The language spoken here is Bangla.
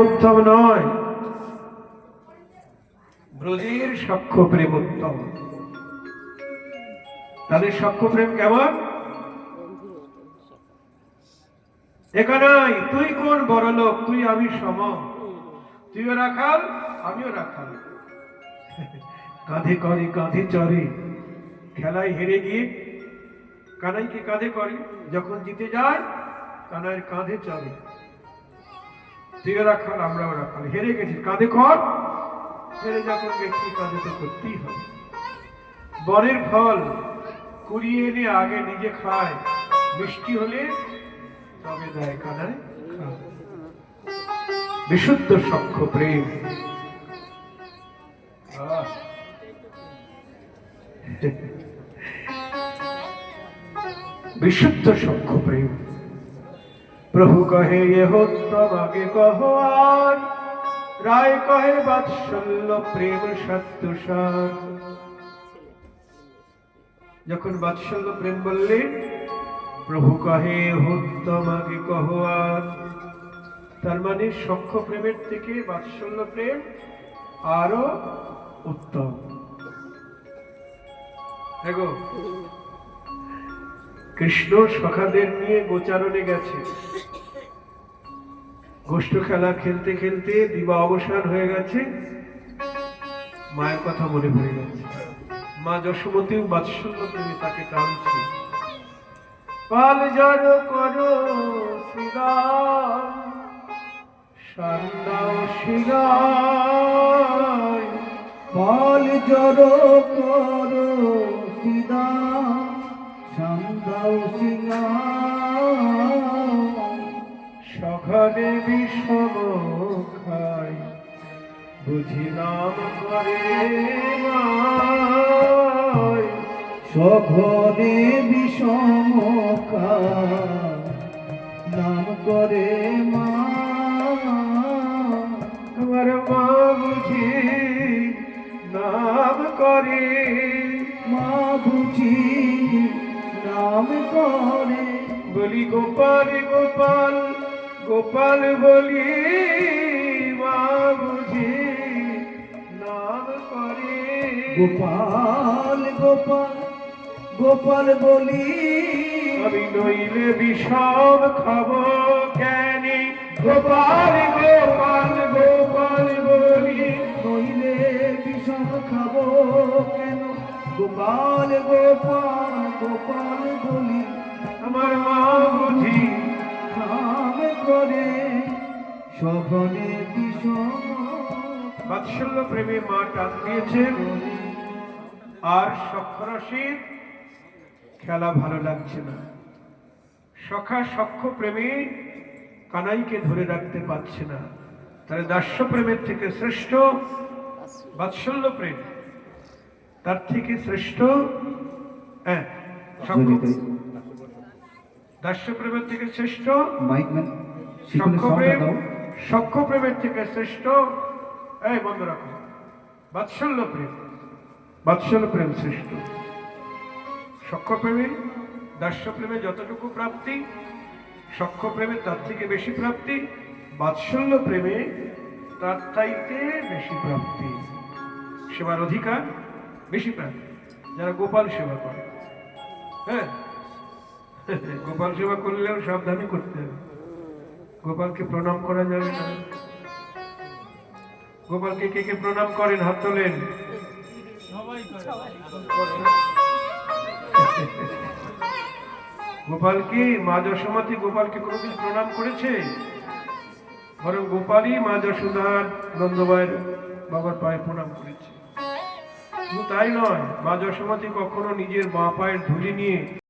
উত্তম নয়, ব্রজের সখ্য প্রেম উত্তম। তাদের সখ্য প্রেম কেমন? এখানেই তুই কোন বড় লোক, তুই আমি সম, তুইও রাখাল আমিও রাখাল। কাঁধে করে কাঁধে চড়ে, খেলায় হেরে গিয়ে কানাইকে কাঁধে করে, যখন জিতে যায় কানাইয়ের কাঁধে চড়ে। তুইও রাখাল আমরাও রাখাল, হেরে গেছি কাঁধে কর, হেরে যখন গেছি কাঁধে তো করতেই হবে। বনের ফল কুড়িয়ে এনে আগে নিজে খায়, মিষ্টি হলে তবে দেয় কানাই খায়। বিশুদ্ধ সখ্য প্রেম। বিশুদ্ধ সখ্য প্রেম। প্রভু কহে এহোত্তম আগে কহ আর, রায় কহে বাৎসল্য প্রেম সত্যসার। যখন বাৎসল্য প্রেম বললেন, প্রভু কহে এহোত্তম আগে কহ আর, তার মানে সখ্য প্রেমের থেকে বাৎসল্য প্রেম আরো উত্তম। দেখো কৃষ্ণ সখাদের নিয়ে গোচারণে গেছে, গোষ্ঠ খেলা খেলতে খেলতে দিবা অবসান হয়ে গেছে, মায়ের কথা মনে পড়ে গেছে। মা যশোমতী বাৎসল্য প্রেমে তাকে টানছে, পাল জড় করো শ্রীরাম সান্দাও শিরায়, পাল জড় করো শ্রীরাম সান্দাও শিরায়, সঘনে বিষম খাই বুঝি নাম করে মায়। সঘনে বিষম খাই নাম করে মা, আমার মা বুঝি নাম করে, মা বুঝি নাম করে। বলি গোপাল গোপাল গোপাল বলি, মা বুঝি নাম করে। গোপাল গোপাল গোপাল বলি, আমি নইলে বিষম খাব জ্ঞানী, গোপাল গোপাল গোপাল বলি, নইলে বিষম খাবো কেন। গোপাল গোপাল গোপাল বলি, আমার মা বুঝি নাম করে সঘনে বিষম। বাৎসল্য প্রেমে মা টান দিয়েছেন, আর সখ্যরসের খেলা ভালো লাগছে না। সখা সখ্য প্রেমে কানাইকে ধরে রাখতে পারছে না, তাহলে দাস্য প্রেমের থেকে শ্রেষ্ঠ বাৎসল্য প্রেম, তার থেকে শ্রেষ্ঠ দাস্য প্রেমের থেকে শ্রেষ্ঠ সখ্য প্রেম, সখ্য প্রেমের থেকে শ্রেষ্ঠ বন্ধ রাখো বাৎসল্য প্রেম। বাৎসল্য প্রেম শ্রেষ্ঠ। সখ্য প্রেমে দাস্য প্রেমে যতটুকু প্রাপ্তি, সখ্য প্রেমে তার থেকে বেশি প্রাপ্তি, বাৎসল্য প্রেমে তার চাইতে বেশি প্রাপ্তি, সেবার অধিকার বেশি প্রাপ্তি। যারা গোপাল সেবা করে, হ্যাঁ গোপাল সেবা করলেও সাবধানে করতে হবে, গোপালকে প্রণাম করা যাবে না। গোপালকে কে কে প্রণাম করেন? হাত তোলেন। গোপালকে মা যশোমতী গোপালকে কোনোদিন প্রণাম করেছে? বরং গোপালই মা যশোদার নন্দবায়ের বাবার পায়ে প্রণাম করেছে। শুধু তাই নয়, মা যশোমতী কখনো নিজের মা পায়ের ধুলি নিয়ে